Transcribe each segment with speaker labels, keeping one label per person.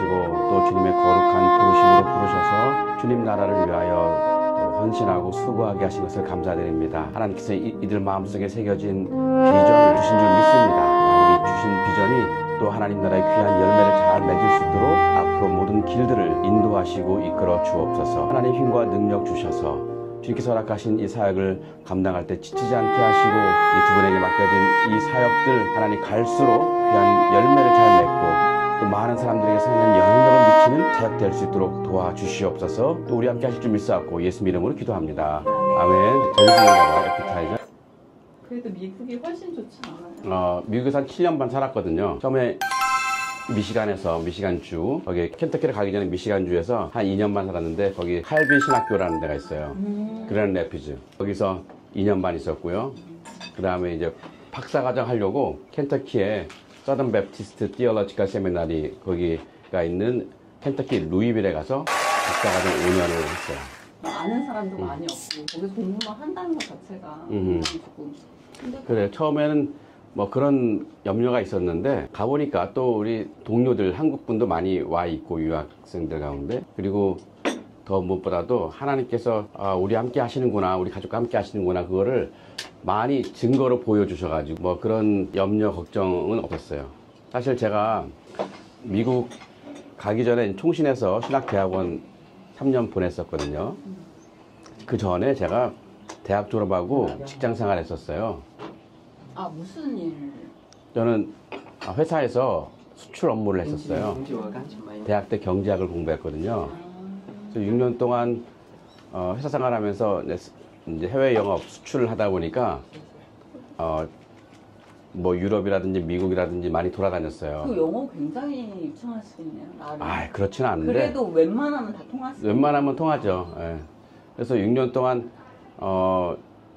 Speaker 1: 하시고 또 주님의 거룩한 부르심으로 부르셔서 주님 나라를 위하여 또 헌신하고 수고하게 하신 것을 감사드립니다. 하나님께서 이들 마음속에 새겨진 비전을 주신 줄 믿습니다. 하나님이 주신 비전이 또 하나님 나라의 귀한 열매를 잘 맺을 수 있도록 앞으로 모든 길들을 인도하시고 이끌어 주옵소서. 하나님 힘과 능력 주셔서 주님께서 허락하신 이 사역을 감당할 때 지치지 않게 하시고 이 두 분에게 맡겨진 이 사역들 하나님 갈수록 귀한 열매를 잘 맺고 또 많은 사람들에게 사는 영향력을 미치는 사역 될 수 있도록 도와주시옵소서. 또 우리 함께 하실 줄 믿사옵고 예수 이름으로 기도합니다. 아멘. 전승인가봐요. 에피타이저.
Speaker 2: 그래도 미국이 훨씬 좋지 않아요?
Speaker 1: 미국에서 한 7년 반 살았거든요. 처음에 미시간주, 거기 켄터키를 가기 전에 미시간주에서 한 2년 반 살았는데 거기 칼빈 신학교라는 데가 있어요. 그랜드 래피즈. 거기서 2년 반 있었고요. 그 다음에 이제 박사과정 하려고 켄터키에 서던 베프티스트 티올로지컬 세미나리 거기가 있는 켄터키 루이빌에 가서 박사과정 5년을 했어요.
Speaker 2: 아는 사람도 많이 없고 거기서 공부만 한다는 것 자체가 조금 힘들고.
Speaker 1: 그래, 처음에는 뭐 그런 염려가 있었는데 가보니까 또 우리 동료들 한국분도 많이 와 있고 유학생들 가운데, 그리고 더 무엇보다도 하나님께서 우리 함께 하시는구나, 우리 가족과 함께 하시는구나, 그거를 많이 증거로 보여주셔가지고 뭐 그런 염려 걱정은 없었어요. 사실 제가 미국 가기 전에 총신에서 신학대학원 3년 보냈었거든요. 그 전에 제가 대학 졸업하고 직장 생활 했었어요.
Speaker 2: 아, 무슨 일?
Speaker 1: 저는 회사에서 수출 업무를 했었어요. 대학 때 경제학을 공부했거든요. 그래서 6년 동안 회사 생활하면서 이제 해외 영업 수출을 하다 보니까 뭐 유럽이라든지 미국이라든지 많이 돌아다녔어요.
Speaker 2: 그 영어 굉장히 유창하시겠네요.
Speaker 1: 그렇지는 않은데.
Speaker 2: 그래도 웬만하면 다 통하시죠?
Speaker 1: 웬만하면 통하죠. 예. 그래서 6년 동안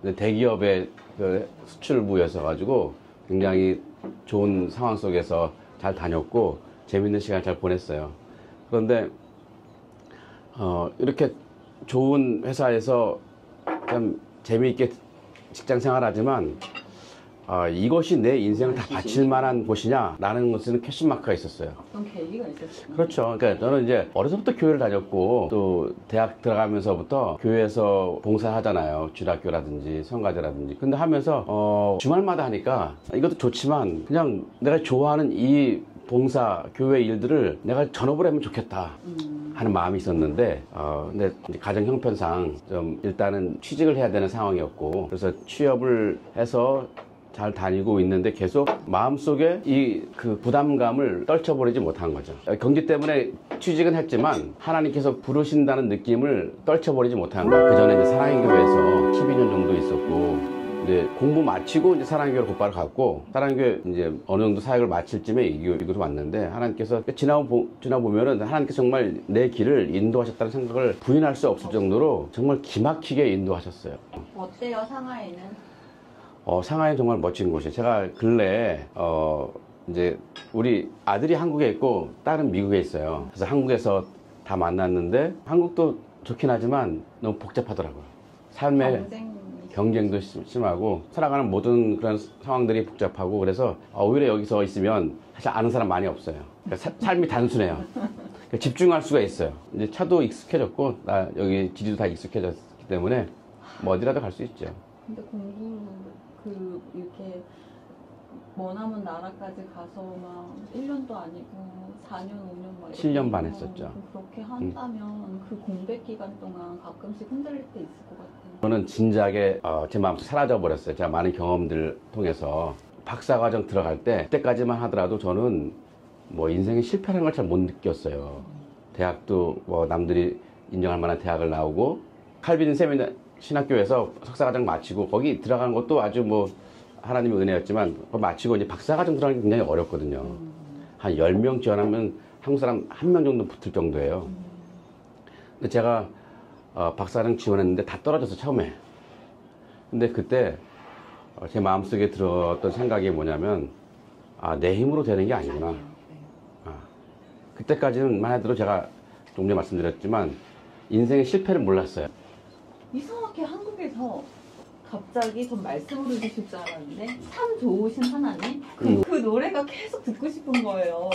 Speaker 1: 대기업의 그 수출부였어가지고 굉장히 좋은 상황 속에서 잘 다녔고 재밌는 시간 잘 보냈어요. 그런데 이렇게 좋은 회사에서 참 재미있게 직장 생활하지만 이것이 내 인생을 다 바칠 만한 곳이냐 라는 것은 퀘스천마크가 있었어요.
Speaker 2: 어떤 계기가 있었어요?
Speaker 1: 그렇죠. 그러니까 저는 이제 어려서부터 교회를 다녔고 또 대학 들어가면서부터 교회에서 봉사하잖아요. 주일학교라든지 성가대라든지. 근데 하면서 주말마다 하니까 이것도 좋지만 그냥 내가 좋아하는 이 봉사 교회 일들을 내가 전업을 하면 좋겠다 하는 마음이 있었는데 근데 이제 가정 형편상 좀 일단은 취직을 해야 되는 상황이었고, 그래서 취업을 해서 잘 다니고 있는데 계속 마음속에 그 부담감을 떨쳐버리지 못한 거죠. 경제 때문에 취직은 했지만 하나님께서 부르신다는 느낌을 떨쳐버리지 못한 거예요. 그 전에 이제 사랑의 교회에서 12년 정도 있었고, 이제 공부 마치고 이제 사랑의 교회로 곧바로 갔고, 사랑의 교회 이제 어느 정도 사역을 마칠 쯤에 이곳으로 왔는데, 하나님께서 지나보면은 하나님께서 정말 내 길을 인도하셨다는 생각을 부인할 수 없을 정도로 정말 기막히게 인도하셨어요.
Speaker 2: 어때요, 상하이는?
Speaker 1: 상하이는 정말 멋진 곳이에요. 제가 근래에 이제 우리 아들이 한국에 있고 딸은 미국에 있어요. 그래서 한국에서 다 만났는데 한국도 좋긴 하지만 너무 복잡하더라고요. 삶의 경쟁도 심하고 살아가는 모든 그런 상황들이 복잡하고, 그래서 오히려 여기서 있으면 사실 아는 사람 많이 없어요. 그러니까 삶이 단순해요. 그러니까 집중할 수가 있어요. 이제 차도 익숙해졌고 나 여기 지리도 다 익숙해졌기 때문에 뭐 어디라도 갈 수 있죠.
Speaker 2: 근데 공부 이렇게 머나먼 나라까지 가서 막 1년도 아니고 4년, 5년 막
Speaker 1: 7년 반 했었죠.
Speaker 2: 그렇게 한다면 그 공백 기간 동안 가끔씩 흔들릴 때 있을 것 같아요.
Speaker 1: 저는 진작에 제 마음속 사라져 버렸어요. 제가 많은 경험들 통해서 박사과정 들어갈 때 그때까지만 하더라도 저는 뭐 인생의 실패라는 걸 잘 못 느꼈어요. 대학도 뭐 남들이 인정할 만한 대학을 나오고 칼빈 세미나 신학교에서 석사과정 마치고 거기 들어가는 것도 아주 뭐 하나님의 은혜였지만 마치고 이제 박사과정 들어가는 게 굉장히 어렵거든요. 한 10명 지원하면 한국 사람 1명 정도 붙을 정도예요. 근데 제가 박사과정 지원했는데 다 떨어져서 처음에. 근데 그때 제 마음속에 들었던 생각이 뭐냐면 내 힘으로 되는 게 아니구나. 그때까지는 해도 제가 좀 전에 말씀드렸지만 인생의 실패를 몰랐어요.
Speaker 2: 이상하게 한국에서 갑자기 전 말씀으로 해주실 줄 알았는데 참 좋으신 하나님? 그 노래가 계속 듣고 싶은 거예요.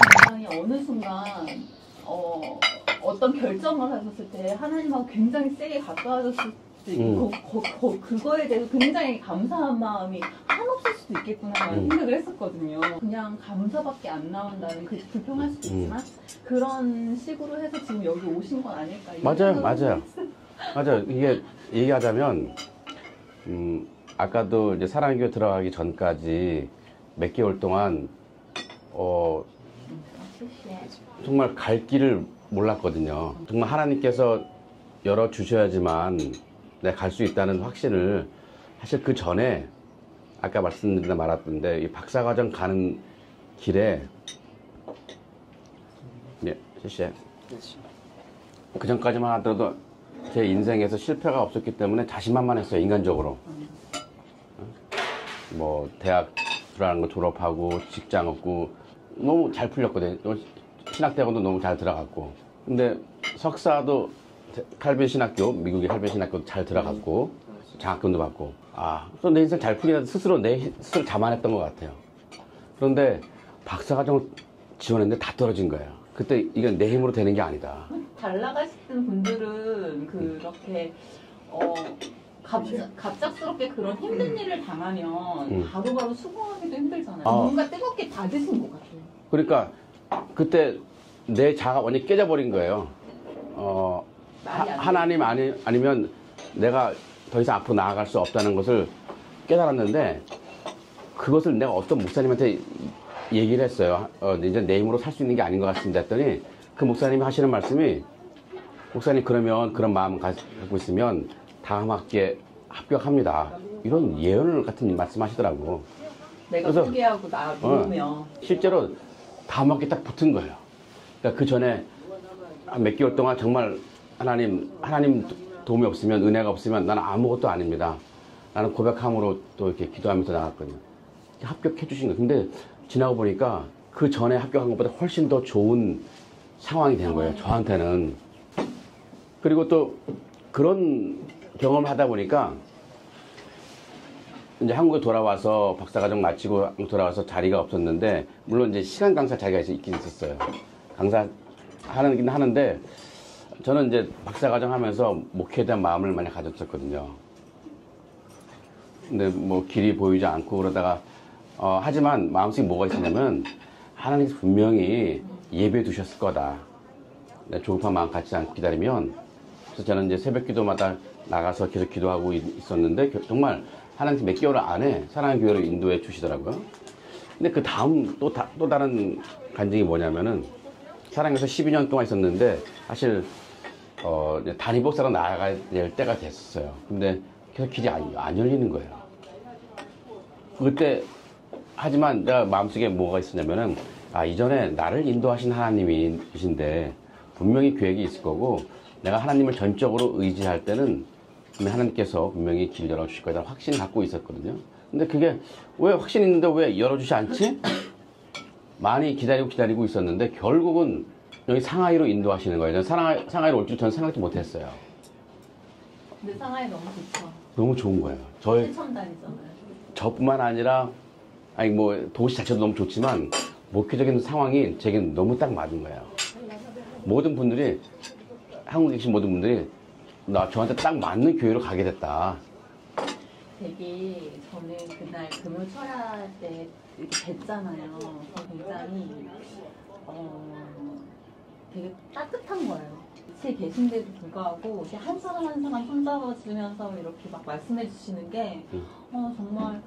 Speaker 2: 그래서 굉장히 어느 순간 어떤 결정을 하셨을 때 하나님하고 굉장히 세게 가까워졌을 때 그거에 대해서 굉장히 감사한 마음이 한없을 수도 있겠구나라는 생각을 했었거든요. 그냥 감사밖에 안 나온다는 그 불평할 수도 있지만 그런 식으로 해서 지금 여기 오신 건 아닐까.
Speaker 1: 맞아요. 이게 얘기하자면 아까도 이제 사랑교회 들어가기 전까지 몇 개월 동안 정말 갈 길을 몰랐거든요. 정말 하나님께서 열어 주셔야지만 내가 갈 수 있다는 확신을 사실 그 전에 아까 말씀드리다 말았던데 이 박사과정 가는 길에 그 전까지만 하더라도 제 인생에서 실패가 없었기 때문에 자신만만했어요. 인간적으로. 뭐 대학 들어가는 거 졸업하고 직장 얻고 너무 잘 풀렸거든요. 신학대학원도 너무 잘 들어갔고, 근데 석사도 칼빈 신학교, 미국의 칼빈 신학교도 잘 들어갔고 장학금도 받고, 또 내 인생 잘 풀리다 스스로 내 스스로 자만했던 것 같아요. 그런데 박사과정 지원했는데 다 떨어진 거예요. 그때 이건 내 힘으로 되는 게 아니다.
Speaker 2: 잘 나가시는 분들은 그렇게 갑작스럽게 그런 힘든 일을 당하면 바로바로 수긍하기도 힘들잖아요. 뭔가 뜨겁게 받으신 것 같아요.
Speaker 1: 그러니까 그때 내 자아가 완전히 깨져버린 거예요. 하나님 아니면 내가 더 이상 앞으로 나아갈 수 없다는 것을 깨달았는데, 그것을 내가 어떤 목사님한테 얘기를 했어요. 이제 내 힘으로 살 수 있는 게 아닌 것 같습니다 했더니, 그 목사님이 하시는 말씀이, 목사님 그러면 그런 마음 갖고 있으면 다음 학기에 합격합니다. 이런 예언 같은 말씀 하시더라고.
Speaker 2: 내가 포기하고 나 모으면.
Speaker 1: 실제로 다음 학기에 딱 붙은 거예요. 그러니까 그 전에 몇 개월 동안 정말 하나님 도움이 없으면, 은혜가 없으면 나는 아무것도 아닙니다. 나는 고백함으로 또 이렇게 기도하면서 나갔거든요. 합격해 주신 거예요. 근데 지나고 보니까 그 전에 합격한 것보다 훨씬 더 좋은 상황이 된 거예요. 저한테는. 그리고 또 그런 경험을 하다 보니까 이제 한국에 돌아와서 박사과정 마치고 돌아와서 자리가 없었는데, 물론 이제 시간 강사 자리가 있긴 있었어요. 강사 하긴 하는데, 저는 이제 박사과정 하면서 목회에 대한 마음을 많이 가졌었거든요. 근데 뭐 길이 보이지 않고 그러다가 하지만 마음속에 뭐가 있었냐면, 하나님께서 분명히 예배해 두셨을 거다. 조급한 마음 갖지 않고 기다리면. 그래서 저는 이제 새벽 기도마다 나가서 계속 기도하고 있었는데, 정말 하나님께서 몇 개월 안에 사랑의 교회로 인도해 주시더라고요. 근데 그 다음 또 다른 간증이 뭐냐면은, 사랑에서 12년 동안 있었는데 사실 단위복사로 나아가야 될 때가 됐었어요. 근데 계속 길이 안 열리는 거예요. 그때 하지만 내가 마음속에 뭐가 있었냐면은, 이전에 나를 인도하신 하나님이신데 분명히 계획이 있을 거고, 내가 하나님을 전적으로 의지할 때는 하나님께서 분명히 길 열어주실 거다 확신을 갖고 있었거든요. 근데 그게 왜 확신 있는데 왜 열어주지 않지? 많이 기다리고 있었는데 결국은 여기 상하이로 인도하시는 거예요. 상하이로 올 줄 저는 생각도 못했어요.
Speaker 2: 근데 상하이 너무 좋죠.
Speaker 1: 너무 좋은 거예요.
Speaker 2: 실천단이잖아요.
Speaker 1: 저뿐만 아니라 뭐 도시 자체도 너무 좋지만 목회적인 상황이 제겐 너무 딱 맞은 거예요. 모든 분들이, 한국에 계신 모든 분들이 저한테 딱 맞는 교회로 가게 됐다.
Speaker 2: 되게 저는 그날 금요 철야 때 이렇게 뵀잖아요. 굉장히 되게 따뜻한 거예요. 같이 계신데도 불구하고 이렇게 한 사람 한 사람 손잡아주면서 이렇게 막 말씀해 주시는 게 정말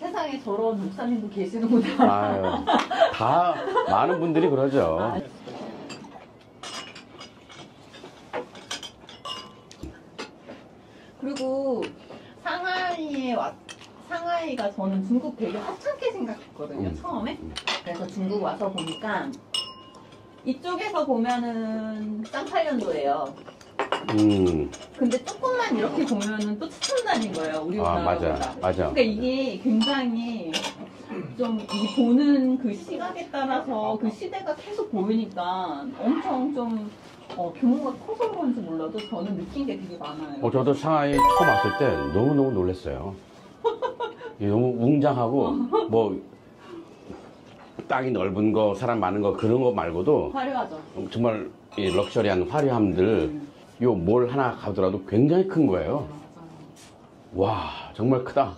Speaker 2: 세상에 저런 목사님도 계시는구나.
Speaker 1: 다 많은 분들이 그러죠.
Speaker 2: 그리고 상하이가 저는 중국 되게 하찮게 생각했거든요, 처음에. 그래서 중국 와서 보니까 이쪽에서 보면은 쌍팔년도예요. 근데 조금만 이렇게 보면은 또 추천단인 거예요, 우리나라보다.
Speaker 1: 맞아.
Speaker 2: 그러니까 이게 굉장히 좀 이 보는 그 시각에 따라서 그 시대가 계속 보이니까 엄청 좀 규모가 커서 그런지 몰라도 저는 느낀 게 되게 많아요.
Speaker 1: 저도 상하이 처음 왔을 때 너무너무 놀랐어요. 너무 웅장하고, 땅이 넓은 거, 사람 많은 거 그런 거 말고도
Speaker 2: 화려하죠.
Speaker 1: 정말 이 럭셔리한 화려함들 요 몰 하나 가더라도 굉장히 큰 거예요.
Speaker 2: 맞아요.
Speaker 1: 와 정말 크다.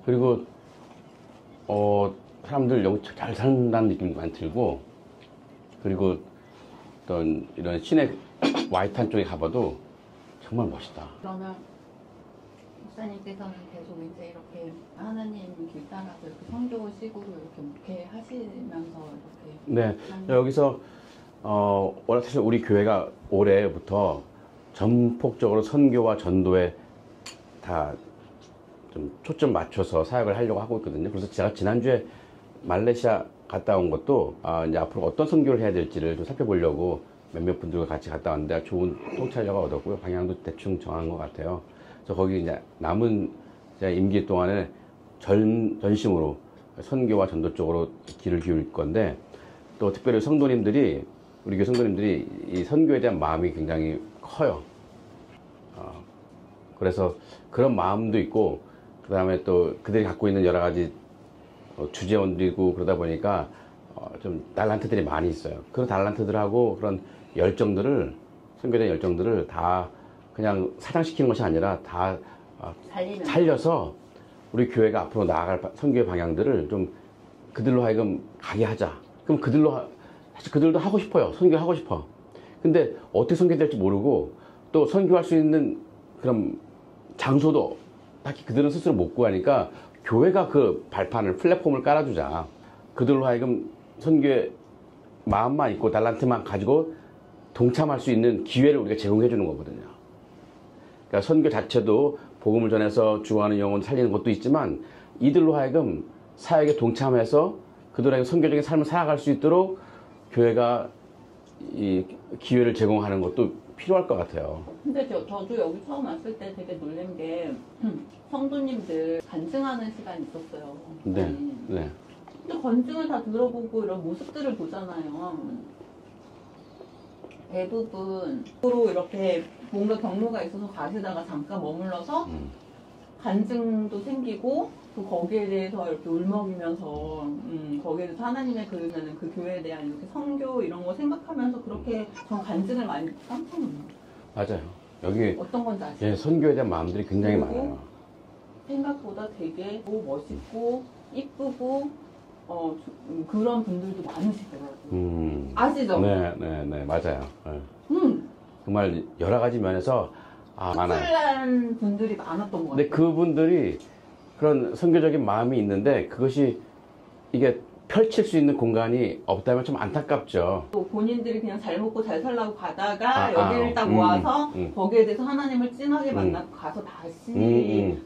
Speaker 1: 그리고 사람들 여기 잘 산다는 느낌이 많이 들고, 그리고 어떤 이런 시내 와이탄 쪽에 가봐도 정말 멋있다.
Speaker 2: 그러면 목사님께서는 계속 이제 이렇게 하나님 길 따라서 이렇게 선교식으로 이렇게 하시면서 이렇게
Speaker 1: 네, 여기서 워낙 사실 우리 교회가 올해부터 전폭적으로 선교와 전도에 다 좀 초점 맞춰서 사역을 하려고 하고 있거든요. 그래서 제가 지난주에 말레이시아 갔다 온 것도 이제 앞으로 어떤 선교를 해야 될지를 좀 살펴보려고 몇몇 분들과 같이 갔다 왔는데 좋은 통찰력을 얻었고요. 방향도 대충 정한 것 같아요. 그래서 거기 이제 남은 제 임기 동안에 전심으로 선교와 전도 쪽으로 길을 기울일 건데, 또 특별히 성도님들이, 우리 교회 성도님들이 이 선교에 대한 마음이 굉장히 커요. 그래서 그런 마음도 있고, 그 다음에 또 그들이 갖고 있는 여러 가지 주재원들이고 그러다 보니까 좀 달란트들이 많이 있어요. 그런 달란트들하고 그런 열정들을, 선교에 대한 열정들을 다 그냥 사장시키는 것이 아니라 다 살려서 우리 교회가 앞으로 나아갈 선교의 방향들을 좀 그들로 하여금 가게 하자. 그럼 사실 그들도 하고 싶어요. 선교하고 싶어. 근데 어떻게 선교될지 모르고, 또 선교할 수 있는 그런 장소도 딱히 그들은 스스로 못 구하니까 교회가 그 발판을, 플랫폼을 깔아주자. 그들로 하여금 선교의 마음만 있고 달란트만 가지고 동참할 수 있는 기회를 우리가 제공해 주는 거거든요. 그러니까 선교 자체도 복음을 전해서 죽어가는 영혼 살리는 것도 있지만, 이들로 하여금 사역에 동참해서 그들에게 선교적인 삶을 살아갈 수 있도록 교회가 이 기회를 제공하는 것도 필요할 것 같아요.
Speaker 2: 근데 저도 여기 처음 왔을 때 되게 놀란 게 성도님들 간증하는 시간이 있었어요.
Speaker 1: 네, 네.
Speaker 2: 근데 간증을 다 들어보고 이런 모습들을 보잖아요. 대부분 서로 이렇게 뭔가 경로가 있어서 가시다가 잠깐 머물러서 간증도 생기고, 또 거기에 대해서 이렇게 울먹이면서 거기에 대해서 하나님의 그 교회에 대한 이렇게 선교 이런 거 생각하면서 그렇게 전 간증을 많이 깜짝 놀랐어요.
Speaker 1: 맞아요. 여기
Speaker 2: 어떤 건지 아시죠?
Speaker 1: 예, 선교에 대한 마음들이 굉장히
Speaker 2: 그리고
Speaker 1: 많아요.
Speaker 2: 생각보다 되게 멋있고 이쁘고 그런 분들도 많으시더라고요. 아시죠?
Speaker 1: 네, 네, 네, 맞아요. 네. 정말 여러 가지 면에서 많아요.
Speaker 2: 특별한 분들이 많았던 것 같아요.
Speaker 1: 근데 그분들이 그런 선교적인 마음이 있는데 그것이 이게 펼칠 수 있는 공간이 없다면 좀 안타깝죠.
Speaker 2: 또 본인들이 그냥 잘 먹고 잘 살라고 가다가 여기를 딱 와서 거기에 대해서 하나님을 찡하게 만나고 가서 다시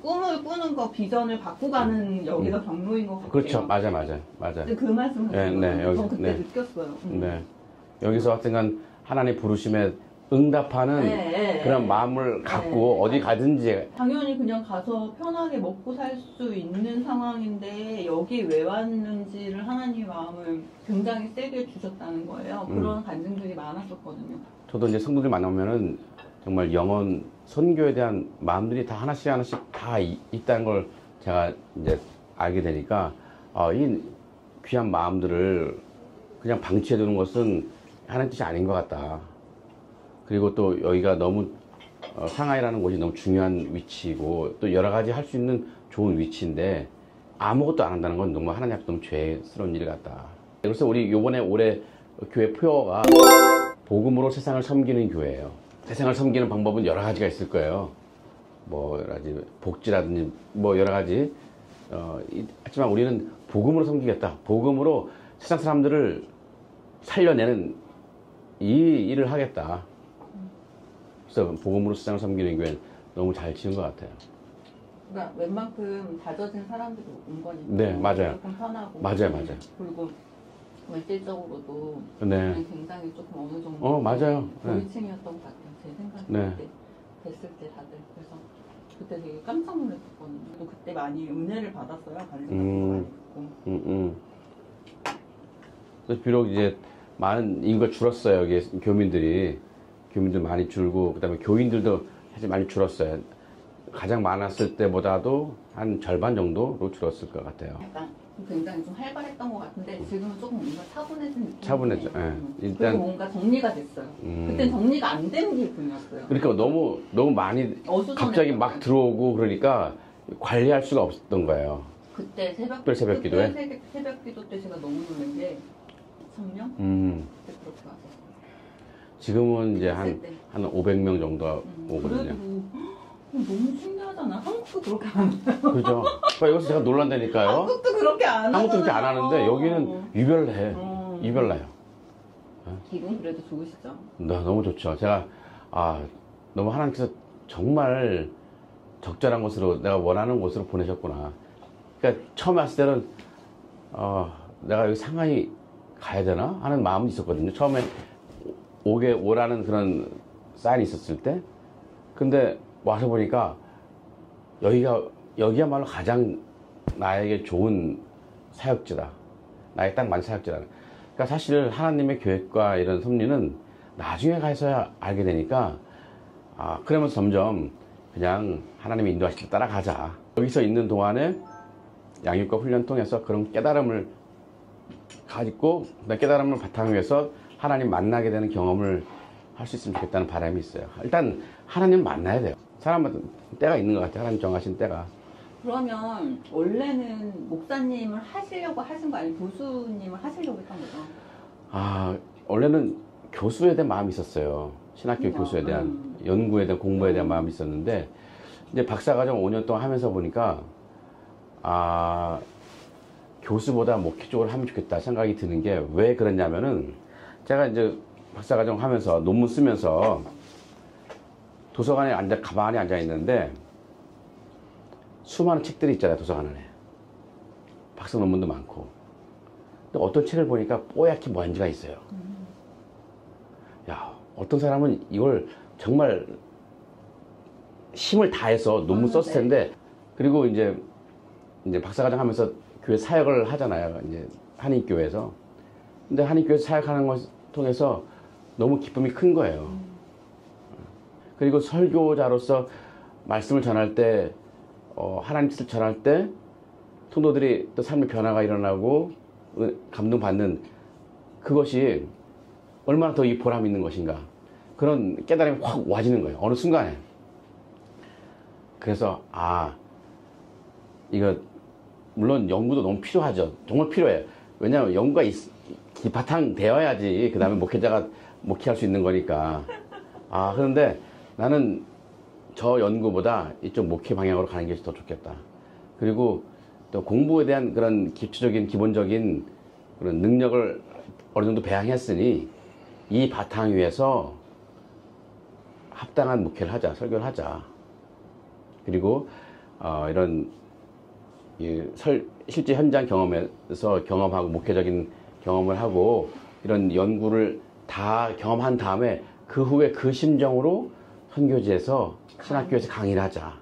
Speaker 2: 꿈을 꾸는 거, 비전을 바꾸고 가는 여기가 경로인 것 같아요.
Speaker 1: 그렇죠. 맞아요.
Speaker 2: 근데 그 말씀 하시는 거예요. 저 그때 느꼈어요.
Speaker 1: 네. 여기서 하여튼간 하나님 부르심에 응답하는 그런 마음을 갖고 어디 가든지.
Speaker 2: 당연히 그냥 가서 편하게 먹고 살 수 있는 상황인데 여기 왜 왔는지를 하나님의 마음을 굉장히 세게 주셨다는 거예요. 그런 간증들이 많았었거든요.
Speaker 1: 저도 이제 성도들 만나면은 정말 영혼 선교에 대한 마음들이 다 하나씩 다 있다는 걸 제가 이제 알게 되니까 이 귀한 마음들을 그냥 방치해 두는 것은 하나님 뜻이 아닌 것 같다. 그리고 또 여기가 너무 상하이라는 곳이 너무 중요한 위치이고 또 여러 가지 할 수 있는 좋은 위치인데 아무것도 안 한다는 건 너무 하나님 앞에 너무 죄스러운 일 같다. 그래서 우리 요번에 올해 교회 표어가 복음으로 세상을 섬기는 교회예요. 세상을 섬기는 방법은 여러 가지가 있을 거예요. 뭐 여러 가지 복지라든지 뭐 여러 가지 하지만 우리는 복음으로 섬기겠다. 복음으로 세상 사람들을 살려내는 이 일을 하겠다. 그래서 복음으로 세상을 섬기는 교회는 너무 잘 지은 것 같아요.
Speaker 2: 그러니까 웬만큼 다져진 사람들이 온 거니까.
Speaker 1: 네, 맞아요.
Speaker 2: 조금 편하고.
Speaker 1: 맞아요.
Speaker 2: 그리고 물질적으로도
Speaker 1: 네.
Speaker 2: 굉장히 조금 어느 정도
Speaker 1: 맞아요.
Speaker 2: 고위층이었던 것 같아요. 제 생각에
Speaker 1: 네.
Speaker 2: 됐을 때 다들. 그래서 그때 되게 깜짝 놀랐었거든요. 또 그때 많이 은혜를 받았어요. 관리도 많이 받고.
Speaker 1: 그래서 비록 이제 많은 인구가 줄었어요. 여기 교민들 많이 줄고 그다음에 교인들도 사실 많이 줄었어요. 가장 많았을 때보다도 한 절반 정도로 줄었을 것 같아요.
Speaker 2: 약간 굉장히 좀 활발했던 것 같은데 지금은 조금 뭔가 차분해진 느낌.
Speaker 1: 차분해져. 예. 일단
Speaker 2: 그리고 뭔가 정리가 됐어요. 그때 정리가 안 된 기분이었어요.
Speaker 1: 그러니까 너무 많이 갑자기 막 들어오고 그러니까 관리할 수가 없었던 거예요.
Speaker 2: 그때
Speaker 1: 특별 새벽 기도에?
Speaker 2: 새벽 기도 때 제가 너무 놀란 게 3명? 그때 그렇게 왔었어요.
Speaker 1: 지금은 이제
Speaker 2: 있을 때.
Speaker 1: 한 500명 정도 오거든요.
Speaker 2: 그래도 너무 신기하잖아. 한국도 그렇게 안 해요.
Speaker 1: 그죠? 그러니까 여기서 제가 놀란다니까요.
Speaker 2: 한국도 그렇게 안 하잖아요.
Speaker 1: 한국도 그렇게 안 하는데 여기는 유별해. 유별나요.
Speaker 2: 기분 그래도 좋으시죠?
Speaker 1: 너무 좋죠. 제가 너무 하나님께서 정말 적절한 곳으로 내가 원하는 곳으로 보내셨구나. 그러니까 처음에 왔을 때는 내가 여기 상하이 가야 되나 하는 마음이 있었거든요. 처음에 오라는 그런 사인이 있었을 때. 근데 와서 보니까 여기야말로 가장 나에게 좋은 사역지다. 나에 딱 맞는 사역지다. 그러니까 사실 하나님의 계획과 이런 섭리는 나중에 가서야 알게 되니까 그러면서 점점 그냥 하나님의 인도하실 때 따라가자. 여기서 있는 동안에 양육과 훈련 통해서 그런 깨달음을 가지고 그 깨달음을 바탕으로 해서 하나님 만나게 되는 경험을 할 수 있으면 좋겠다는 바람이 있어요. 일단 하나님 만나야 돼요. 사람마다 때가 있는 것 같아요. 하나님 정하신 때가.
Speaker 2: 그러면 원래는 목사님을 하시려고 하신 거 아니면 교수님을 하시려고 했던 거죠?
Speaker 1: 원래는 교수에 대한 마음이 있었어요. 신학교 교수에 대한 연구에 대한 공부에 대한 마음이 있었는데 이제 박사과정 5년 동안 하면서 보니까 교수보다 목회 쪽으로 하면 좋겠다 생각이 드는 게 왜 그랬냐면은 제가 이제 박사과정 하면서 논문 쓰면서 도서관에 가만히 앉아 있는데 수많은 책들이 있잖아요. 도서관 안에 박사 논문도 많고. 근데 어떤 책을 보니까 뽀얗게 먼지가 있어요. 야, 어떤 사람은 이걸 정말 힘을 다해서 논문 썼을 텐데. 그리고 이제 박사과정 하면서 교회 사역을 하잖아요. 이제 한인교회에서. 근데 한인교회에서 사역하는 걸 통해서 너무 기쁨이 큰 거예요. 그리고 설교자로서 말씀을 전할 때, 하나님 뜻을 전할 때, 통도들이 또 삶의 변화가 일어나고, 감동받는 그것이 얼마나 더 이 보람 있는 것인가. 그런 깨달음이 확 와지는 거예요. 어느 순간에. 그래서, 이거, 물론 연구도 너무 필요하죠. 정말 필요해요. 왜냐하면 연구가 바탕 되어야지 그 다음에 목회자가 목회할 수 있는 거니까. 그런데 나는 저 연구보다 이쪽 목회 방향으로 가는 게 더 좋겠다. 그리고 또 공부에 대한 그런 기초적인 기본적인 그런 능력을 어느 정도 배양했으니 이 바탕 위에서 합당한 목회를 하자, 설교를 하자. 그리고 이런 실제 현장 경험에서 경험하고 목회적인 경험을 하고 이런 연구를 다 경험한 다음에 그 후에 그 심정으로 선교지에서 신학교에서 강의를 하자.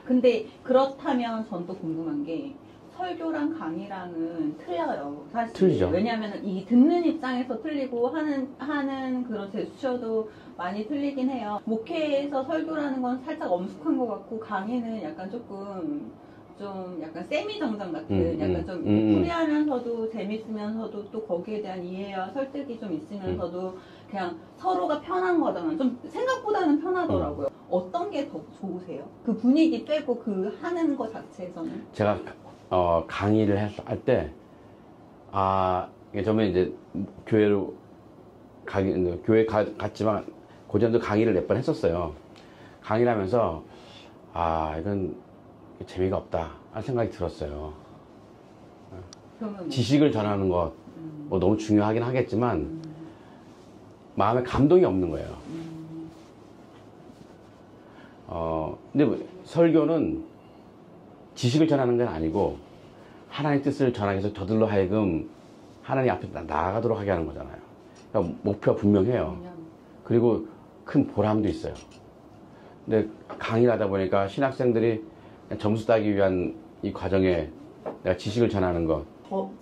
Speaker 2: 근데 그렇다면 전 또 궁금한 게 설교랑 강의랑은 틀려요. 사실.
Speaker 1: 틀리죠.
Speaker 2: 왜냐하면 이 듣는 입장에서 틀리고 하는 그런 제스처도 많이 틀리긴 해요. 목회에서 설교라는 건 살짝 엄숙한 것 같고 강의는 약간 조금 좀 약간 세미정장 같은 약간 좀 프리하면서도 재밌으면서도 또 거기에 대한 이해와 설득이 좀 있으면서도 그냥 서로가 편한 거잖아요. 좀 생각보다는 편하더라고요. 어떤 게 더 좋으세요? 그 분위기 빼고 그 하는 거 자체에서는?
Speaker 1: 제가 강의를 할 때 저는 이제 교회 갔지만 고전도 강의를 몇 번 했었어요. 강의를 하면서 이건 재미가 없다 하는 생각이 들었어요. 지식을 전하는 것 뭐 너무 중요하긴 하겠지만 마음에 감동이 없는 거예요. 근데 설교는 지식을 전하는 건 아니고 하나님의 뜻을 전하기 위해서 저들로 하여금 하나님 앞에 나아가도록 하게 하는 거잖아요. 그러니까 목표가 분명해요. 그리고 큰 보람도 있어요. 근데 강의를 하다 보니까 신학생들이 점수 따기 위한 이 과정에 내가 지식을 전하는 것.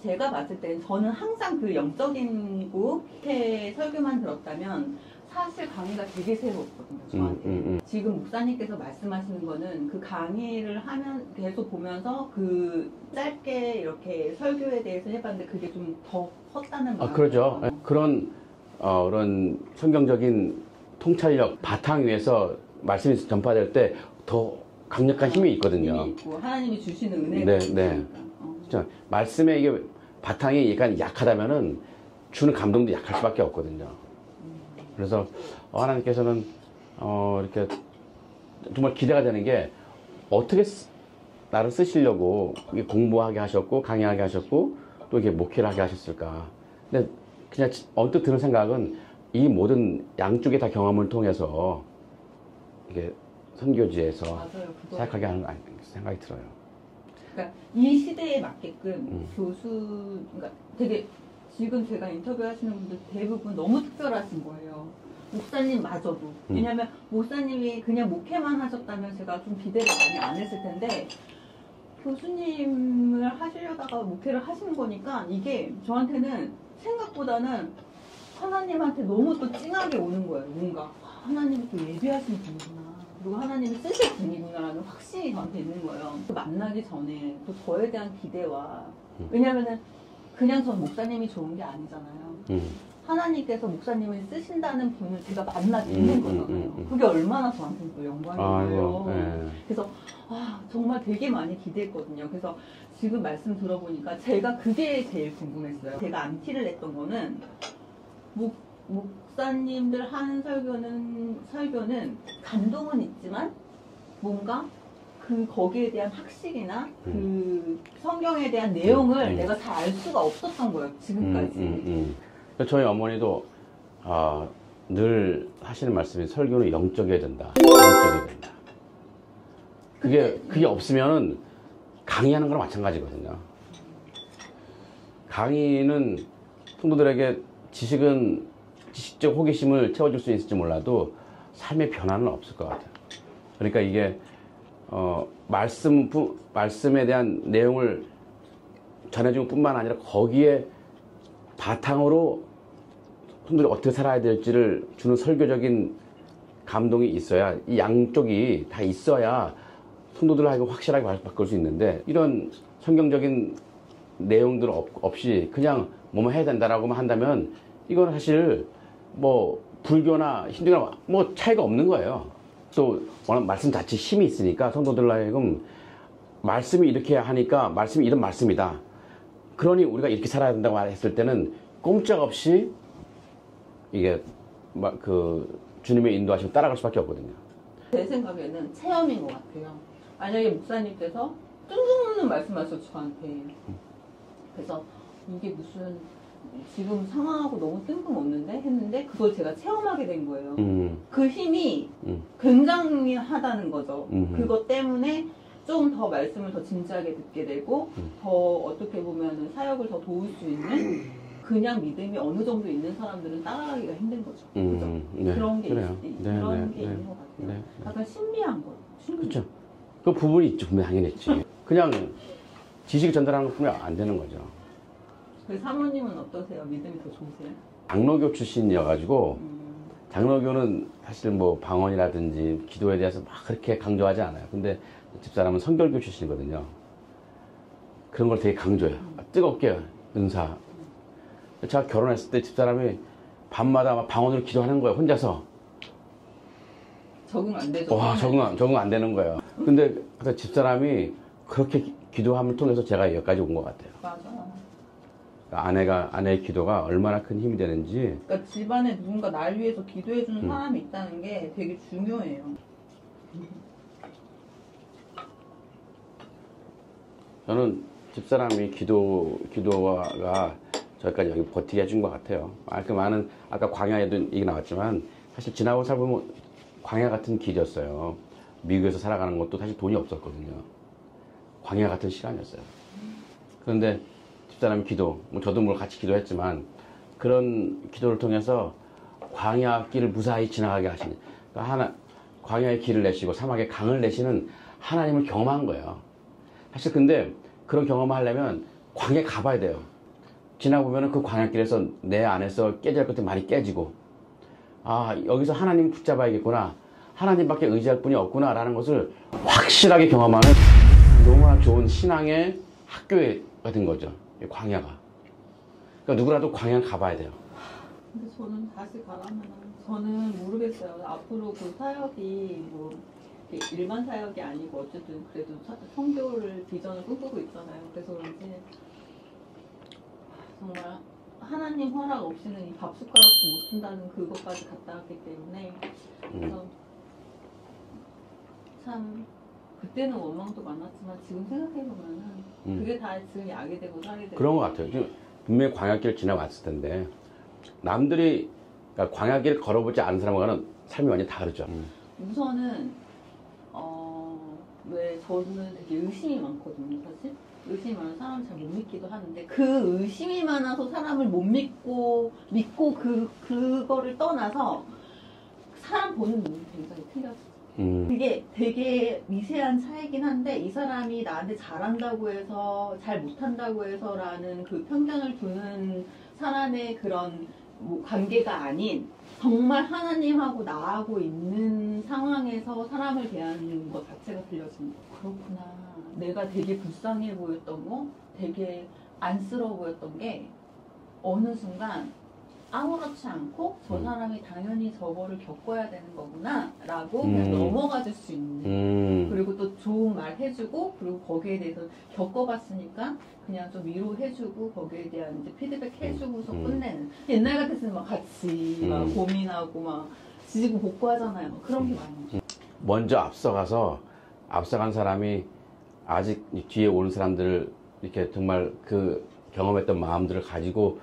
Speaker 1: 제가
Speaker 2: 봤을 때 저는 항상 그 영적인 목회 설교만 들었다면 사실 강의가 되게 새로웠거든요, 저한테. 지금 목사님께서 말씀하시는 거는 그 강의를 하면 계속 보면서 그 짧게 이렇게 설교에 대해서 해봤는데 그게 좀 더 컸다는 말이에요.
Speaker 1: 그러죠. 그런 성경적인 통찰력 바탕 위에서 말씀이 전파될 때 더 강력한 힘이 있거든요.
Speaker 2: 힘이 있고 하나님이 주시는 은혜가
Speaker 1: 네. 진짜 말씀에 이게 바탕이 약간 약하다면은 주는 감동도 약할 수밖에 없거든요. 그래서 하나님께서는 이렇게 정말 기대가 되는 게 어떻게 나를 쓰시려고 공부하게 하셨고 강의하게 하셨고 또 이게 목회를 하게 하셨을까. 근데 그냥 언뜻 드는 생각은 이 모든 양쪽의 다 경험을 통해서 이게 선교지에서 생각하게 하는 생각이 들어요.
Speaker 2: 그러니까 이 시대에 맞게끔 그러니까 되게 지금 제가 인터뷰하시는 분들 대부분 너무 특별하신 거예요. 목사님마저도. 왜냐하면 목사님이 그냥 목회만 하셨다면 제가 좀 기대를 많이 안 했을 텐데 교수님을 하시려다가 목회를 하시는 거니까 이게 저한테는 생각보다는 하나님한테 너무 또 찡하게 오는 거예요. 뭔가 하나님이 또 예비하신 분이구나. 그리고 하나님이 쓰실 분이구나라는 확신이 저한테 있는 거예요. 만나기 전에 또 저에 대한 기대와 왜냐면은 그냥 전 목사님이 좋은 게 아니잖아요. 하나님께서 목사님을 쓰신다는 분을 제가 만나게 있는 거잖아요. 그게 얼마나 저한테는 또 영광인 거예요. 그래서 정말 되게 많이 기대했거든요. 그래서 지금 말씀 들어보니까 제가 그게 제일 궁금했어요. 제가 암티를 냈던 거는 목사님들 하는 설교는 감동은 있지만 뭔가 거기에 대한 학식이나 그 성경에 대한 내용을 내가 잘 알 수가 없었던 거예요, 지금까지.
Speaker 1: 저희 어머니도 늘 하시는 말씀이 설교는 영적이어야 된다. 영적이어야 된다. 그게 없으면은 강의하는 거랑 마찬가지거든요. 강의는 성도들에게 지식적 호기심을 채워줄 수 있을지 몰라도 삶의 변화는 없을 것 같아요. 그러니까 이게 말씀에 대한 내용을 전해주는 뿐만 아니라 거기에 바탕으로 성도들이 어떻게 살아야 될지를 주는 설교적인 감동이 있어야 이 양쪽이 다 있어야 성도들 하여금 확실하게 바꿀 수 있는데 이런 성경적인 내용들 없이 그냥 뭐만 해야 된다라고만 한다면 이건 사실 뭐 불교나 힌두교나 뭐 차이가 없는 거예요. 또 워낙 말씀 자체 힘이 있으니까 성도들 하여금 말씀이 이렇게 하니까 말씀이 이런 말씀이다. 그러니 우리가 이렇게 살아야 된다고 했을 때는 꼼짝없이 이게 주님의 인도하심을 따라갈 수밖에 없거든요.
Speaker 2: 제 생각에는 체험인 것 같아요. 만약에 목사님께서 뜬금없는 말씀하셔서 저한테 그래서 이게 무슨 지금 상황하고 너무 뜬금없는데 했는데 그걸 제가 체험하게 된 거예요. 그 힘이 굉장히 하다는 거죠. 그것 때문에 좀 더 말씀을 더 진지하게 듣게 되고 더 어떻게 보면 사역을 더 도울 수 있는 그냥 믿음이 어느 정도 있는 사람들은 따라가기가 힘든 거죠. 그죠?
Speaker 1: 네,
Speaker 2: 그런 게
Speaker 1: 그래요.
Speaker 2: 그런 게 있는 것 같아요. 약간 신비한 거.
Speaker 1: 그렇죠. 그 부분이 있죠. 분명히 당연했지. 그냥 지식 전달하는 것 뿐이 안 되는 거죠.
Speaker 2: 그 사모님은 어떠세요? 믿음이 더 좋으세요?
Speaker 1: 장로교 출신이어가지고 장로교는 사실 뭐 방언이라든지 기도에 대해서 막 그렇게 강조하지 않아요. 근데 집사람은 성결교 출신이거든요. 그런 걸 되게 강조해요. 뜨겁게 은사. 제가 결혼했을 때 집사람이 밤마다 막 방언으로 기도하는 거예요. 혼자서.
Speaker 2: 적응 안 되죠.
Speaker 1: 와, 적응 안 되는 거예요. 근데 그 집사람이 그렇게 기도함을 통해서 제가 여기까지 온 것 같아요.
Speaker 2: 맞아.
Speaker 1: 아내의 기도가 얼마나 큰 힘이 되는지.
Speaker 2: 그러니까 집안에 누군가 날 위해서 기도해주는 사람이 있다는 게 되게 중요해요.
Speaker 1: 저는 집사람이 기도가 저기까지 여기 버티게 해준 것 같아요. 아까 광야에도 얘기 나왔지만 사실 지나고 살보면 광야 같은 길이었어요. 미국에서 살아가는 것도 사실 돈이 없었거든요. 광야 같은 시간이었어요. 그런데 집사람의 기도, 저도 뭘 같이 기도했지만 그런 기도를 통해서 광야 길을 무사히 지나가게 하시는, 그러니까 광야의 길을 내시고 사막의 강을 내시는 하나님을 경험한 거예요. 사실 근데 그런 경험을 하려면 광야에 가봐야 돼요. 지나보면 그 광야길에서 내 안에서 깨질 것들이 많이 깨지고, 아, 여기서 하나님 붙잡아야겠구나. 하나님밖에 의지할 분이 없구나라는 것을 확실하게 경험하는 너무나 좋은 신앙의 학교가 된 거죠. 이 광야가. 그러니까 누구라도 광야를 가봐야 돼요.
Speaker 2: 근데 저는 다시 가라면 저는 모르겠어요. 앞으로 그 사역이 뭐 이렇게 일반 사역이 아니고 어쨌든 그래도 선교를 비전을 꿈꾸고 있잖아요. 그래서 그런지 정말 하나님 허락 없이는 이 밥 숟가락도 못 준다는 그것까지 갔다 왔기 때문에 그래서 참 그때는 원망도 많았지만 지금 생각해보면은 그게 다 지금 약이 되고 살이 되고
Speaker 1: 그런 것 같아요. 지금 분명히 광야길 지나왔을 텐데 남들이 그러니까 광야길 걸어보지 않은 사람과는 삶이 완전히 다르죠.
Speaker 2: 우선은 왜 저는 되게 의심이 많거든요, 사실. 의심이 많아서 사람을 잘 못 믿기도 하는데 그 의심이 많아서 사람을 못 믿고 그거를 떠나서 사람 보는 눈이 굉장히 틀렸어요. 그게 되게 미세한 차이긴 한데 이 사람이 나한테 잘한다고 해서 잘 못한다고 해서라는 그 편견을 두는 사람의 그런 뭐 관계가 아닌 정말 하나님하고 나하고 있는 상황에서 사람을 대하는 것 자체가 들려집니다. 그렇구나. 내가 되게 불쌍해 보였던 거, 되게 안쓰러워 보였던 게 어느 순간 아무렇지 않고 저 사람이 당연히 저거를 겪어야 되는 거구나 라고 그냥 넘어가 줄 수 있는 그리고 또 좋은 말 해주고 그리고 거기에 대해서 겪어봤으니까 그냥 좀 위로해주고 거기에 대한 이제 피드백 해주고서 끝내는 옛날 같았으면 막 같이 막 고민하고 막 지지고 볶고하잖아요. 그런 게 많이
Speaker 1: 먼저 앞서간 사람이 아직 뒤에 오는 사람들을 이렇게 정말 그 경험했던 마음들을 가지고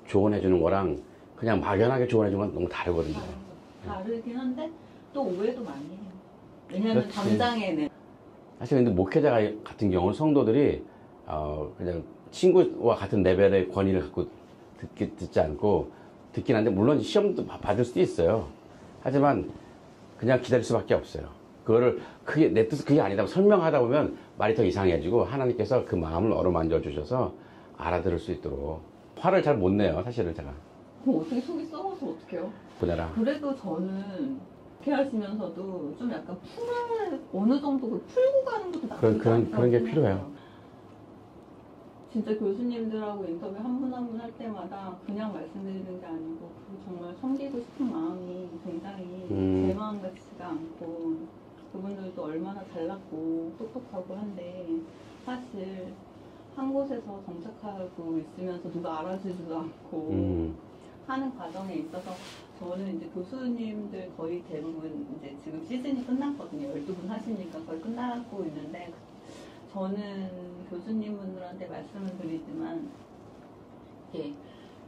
Speaker 1: 조언해주는 거랑 그냥 막연하게 조언해주는 건 너무 다르거든요.
Speaker 2: 다르긴 한데 또 오해도 많이 해요. 왜냐하면
Speaker 1: 그렇지.
Speaker 2: 담장에는
Speaker 1: 사실 근데 목회자 같은 경우는 성도들이 그냥 친구와 같은 레벨의 권위를 갖고 듣지 않고 듣긴 한데 물론 시험도 받을 수도 있어요. 하지만 그냥 기다릴 수밖에 없어요. 그거를 내 뜻은 그게 아니다 설명하다 보면 말이 더 이상해지고 하나님께서 그 마음을 어루만져 주셔서 알아들을 수 있도록 화를 잘 못 내요. 사실은 제가.
Speaker 2: 그럼 어떻게 속이 썩어서 어떡해요?
Speaker 1: 보내라.
Speaker 2: 그래도 저는 이렇게 하시면서도 좀 약간 어느 정도 풀고 가는 것도 나쁘지
Speaker 1: 그런 게 필요해요.
Speaker 2: 진짜 교수님들하고 인터뷰 한 분 한 분 할 때마다 그냥 말씀드리는 게 아니고 정말 섬기고 싶은 마음이 굉장히 제 마음 같지가 않고 그분들도 얼마나 잘났고 똑똑하고 한데 사실 한 곳에서 정착하고 있으면서 누가 알아주지도 않고 하는 과정에 있어서 저는 이제 교수님들 거의 대부분 이제 지금 시즌이 끝났거든요. 12분 하시니까 거의 끝나고 있는데 저는 교수님분들한테 말씀을 드리지만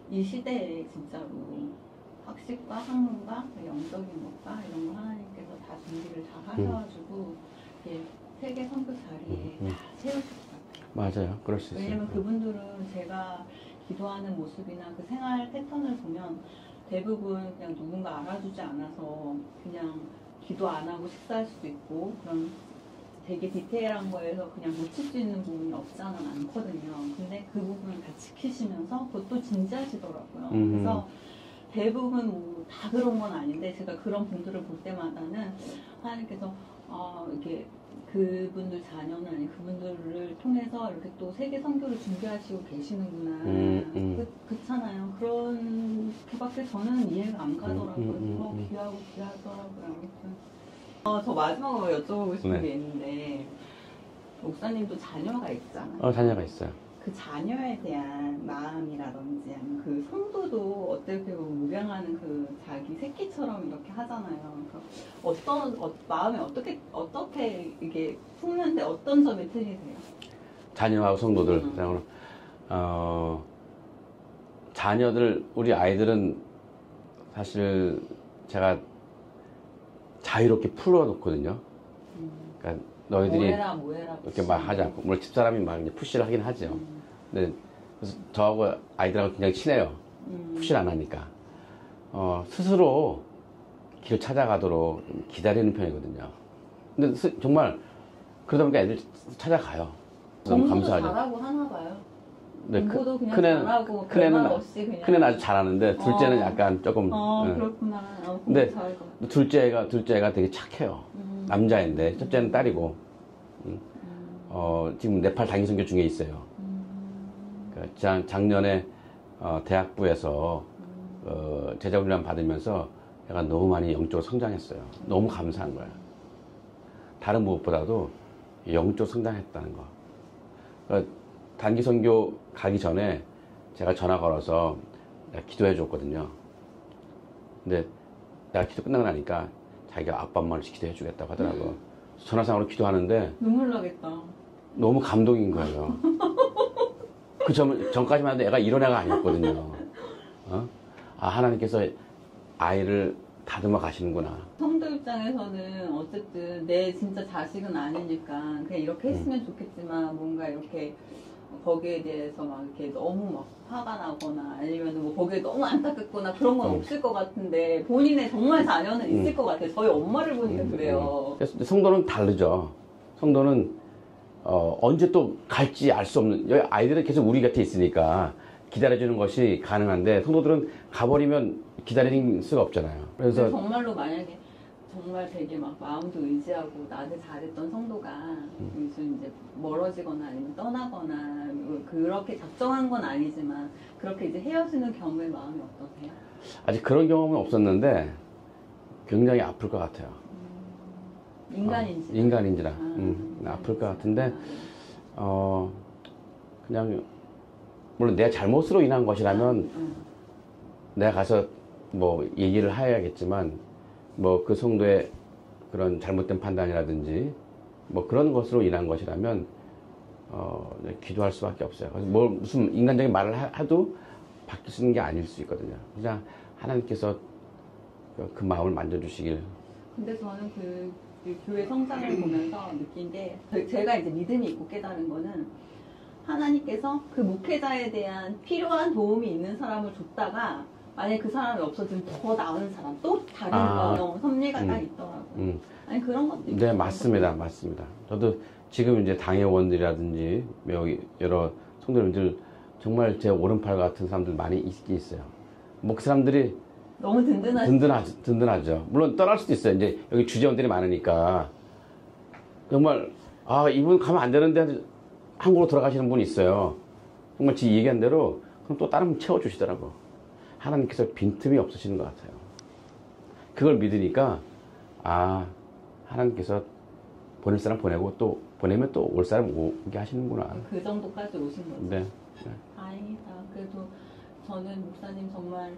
Speaker 2: 이 시대에 진짜로 학식과 학문과 영적인 것과 이런 거 하나님께서 다 준비를 다 하셔가지고 세계 선교 자리에 다 세우실 것 같아요.
Speaker 1: 맞아요. 그럴 수 있어요.
Speaker 2: 왜냐면 그분들은 제가 기도하는 모습이나 그 생활 패턴을 보면 대부분 그냥 누군가 알아주지 않아서 그냥 기도 안 하고 식사할 수도 있고 그런 되게 디테일한 거에서 그냥 놓칠 수 있는 부분이 없잖아 않거든요. 근데 그 부분을 다 지키시면서 그것도 진지하시더라고요. 그래서 대부분 뭐 다 그런 건 아닌데 제가 그런 분들을 볼 때마다는 하나님께서 이렇게 그분들 자녀는 아니 그분들을 통해서 이렇게 또 세계 선교를 준비하시고 계시는구나. 그렇잖아요. 그렇게밖에 저는 이해가 안 가더라고요. 귀하고 귀하더라고요. 아무튼 저 마지막으로 여쭤보고 싶은 게 있는데 목사님도 자녀가 있잖아요.
Speaker 1: 자녀가 있어요.
Speaker 2: 그 자녀에 대한 마음이라든지 아니면 그 성도도 어떻게 보면 목양하는 그 자기 새끼처럼 이렇게 하잖아요. 그러니까 마음에 어떻게 이게 품는데 어떤 점이 틀리세요?
Speaker 1: 자녀하고 성도들. 자녀들 우리 아이들은 사실 제가 자유롭게 풀어놓거든요. 그러니까 너희들이
Speaker 2: 뭐해라
Speaker 1: 이렇게 막 하지 않고 물론 집사람이 막 이제 푸시를 하긴 하죠. 근데 그래서 저하고 아이들하고 굉장히 친해요. 푸시를 안 하니까 스스로 길을 찾아가도록 기다리는 편이거든요. 근데 정말 그러다 보니까 애들 찾아가요. 너무 감사하죠.
Speaker 2: 잘하고 하나 봐요.
Speaker 1: 네,
Speaker 2: 공부도 그냥
Speaker 1: 큰애는-
Speaker 2: 잘하고
Speaker 1: 큰애는-
Speaker 2: 별말 없이 그냥.
Speaker 1: 큰애는 아주 잘하는데 둘째는 약간 조금. 응.
Speaker 2: 그렇구나. 공부
Speaker 1: 근데
Speaker 2: 잘할 것 같아.
Speaker 1: 둘째가 되게 착해요. 남자인데 첫째는 딸이고. 지금 네팔 단기 선교 중에 있어요. 그러니까 작년에 대학부에서 제자훈련 받으면서 얘가 너무 많이 영적으로 성장했어요. 너무 감사한 거야. 다른 무엇보다도 영적으로 성장했다는 거. 그러니까 단기 선교 가기 전에 제가 전화 걸어서 내가 기도해 줬거든요. 근데 내가 기도 끝나고 나니까 자기가 아빠 엄마를 기도해 주겠다고 하더라고. 전화상으로 기도하는데
Speaker 2: 눈물 나겠다.
Speaker 1: 너무 감동인 거예요. 그 전까지만 해도 애가 이런 애가 아니었거든요. 하나님께서 아이를 다듬어 가시는구나.
Speaker 2: 성도 입장에서는 어쨌든 내 진짜 자식은 아니니까 그냥 이렇게 했으면 좋겠지만 뭔가 이렇게 거기에 대해서 막 이렇게 너무 막 화가 나거나 아니면 뭐 거기에 너무 안타깝거나 그런 건 없을 것 같은데 본인의 정말 자녀는 있을 것 같아요. 저희 엄마를 보니까 그래요.
Speaker 1: 그래서 성도는 다르죠. 성도는 언제 또 갈지 알 수 없는, 여기 아이들은 계속 우리 곁에 있으니까 기다려주는 것이 가능한데 성도들은 가버리면 기다릴 수가 없잖아요. 그래서
Speaker 2: 정말로 만약에 정말 되게 막 마음도 의지하고 나한테 잘했던 성도가 요즘 이제 멀어지거나 아니면 떠나거나 뭐 그렇게 작정한 건 아니지만 그렇게 이제 헤어지는 경우의 마음이 어떠세요?
Speaker 1: 아직 그런 경험은 없었는데 굉장히 아플 것 같아요.
Speaker 2: 인간인지.
Speaker 1: 인간인지라. 아플 것 같은데, 그냥, 물론 내 잘못으로 인한 것이라면 내가 가서 뭐 얘기를 해야겠지만, 뭐 그 성도의 그런 잘못된 판단이라든지, 뭐 그런 것으로 인한 것이라면, 기도할 수밖에 없어요. 그래서 뭐 무슨 인간적인 말을 해도 바뀌는 게 아닐 수 있거든요. 그냥 하나님께서 그 마음을 만져주시길.
Speaker 2: 근데 저는 그 교회 성장을 보면서 느낀 게 제가 이제 믿음이 있고 깨달은 거는 하나님께서 그 목회자에 대한 필요한 도움이 있는 사람을 줬다가 만약에 그 사람이 없어지면 더 나은 사람 또 다른 섭리가 딱 있더라고요. 아니 그런 것도 있고.
Speaker 1: 네, 맞습니다. 맞습니다. 저도 지금 이제 당회원들이라든지 여러 성도님들 정말 제 오른팔 같은 사람들 많이 있긴 있어요. 뭐 그 사람들이
Speaker 2: 너무
Speaker 1: 든든하죠. 물론 떠날 수도 있어요. 이제 여기 주재원들이 많으니까 정말 이분 가면 안 되는데 한국으로 돌아가시는 분이 있어요. 정말 지 얘기한 대로 그럼 또 다른 분 채워주시더라고. 하나님께서 빈틈이 없으시는 것 같아요. 그걸 믿으니까 하나님께서 보낼 사람 보내고 또 보내면 또 올 사람 오게 하시는구나.
Speaker 2: 그 정도까지 오신 거죠.
Speaker 1: 네.
Speaker 2: 다행이다. 그래도 저는 목사님 정말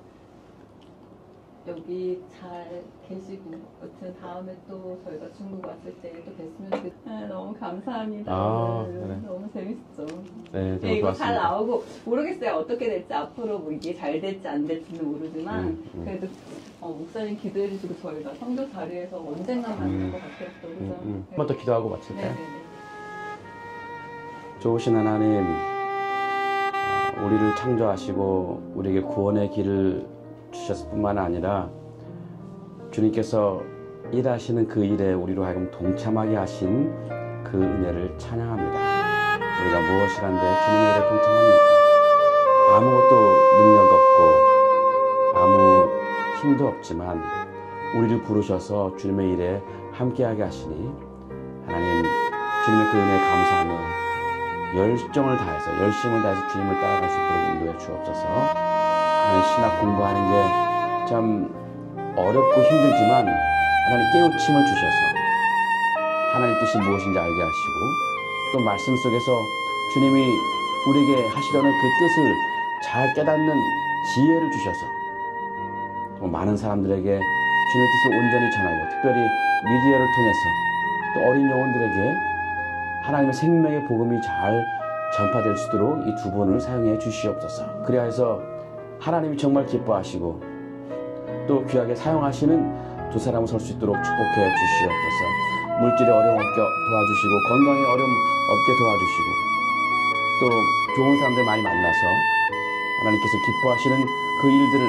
Speaker 2: 여기 잘 계시고 여튼 다음에 또 저희가 중국 왔을 때 또 뵀으면 좋겠어요. 너무 감사합니다.
Speaker 1: 그래.
Speaker 2: 너무 재밌었죠.
Speaker 1: 네,
Speaker 2: 네, 이거 잘
Speaker 1: 고맙습니다.
Speaker 2: 나오고 모르겠어요. 어떻게 될지 앞으로 뭐 이게 잘 될지 안 될지는 모르지만 그래도 목사님 기도해 주시고 저희가 선교 자리에서 언젠가 만날 것 같아요. 또 그죠?
Speaker 1: 한 번 더 기도하고 마칠까요?
Speaker 2: 네네네.
Speaker 1: 좋으신 하나님, 우리를 창조하시고 우리에게 구원의 길을 주셨을 뿐만 아니라 주님께서 일하시는 그 일에 우리로 하여금 동참하게 하신 그 은혜를 찬양합니다. 우리가 무엇이란데 주님의 일에 동참합니까? 아무것도 능력 없고 아무 힘도 없지만 우리를 부르셔서 주님의 일에 함께하게 하시니 하나님 주님의 그 은혜에 감사하며 열정을 다해서 열심을 다해서 주님을 따라갈 수 있도록 인도해 주옵소서. 신학 공부하는 게 참 어렵고 힘들지만 하나님 깨우침을 주셔서 하나님 뜻이 무엇인지 알게 하시고 또 말씀 속에서 주님이 우리에게 하시려는 그 뜻을 잘 깨닫는 지혜를 주셔서 또 많은 사람들에게 주님의 뜻을 온전히 전하고 특별히 미디어를 통해서 또 어린 영혼들에게 하나님의 생명의 복음이 잘 전파될 수 있도록 이 두 분을 사용해 주시옵소서. 그리하여서 하나님이 정말 기뻐하시고 또 귀하게 사용하시는 두 사람을 설 수 있도록 축복해 주시옵소서. 물질의 어려움 없게 도와주시고 건강의 어려움 없게 도와주시고 또 좋은 사람들 많이 만나서 하나님께서 기뻐하시는 그 일들을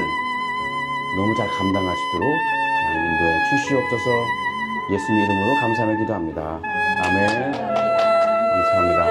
Speaker 1: 너무 잘 감당할 수 있도록 하나님 인도해 주시옵소서. 예수님 이름으로 감사하며 기도합니다. 아멘. 감사합니다.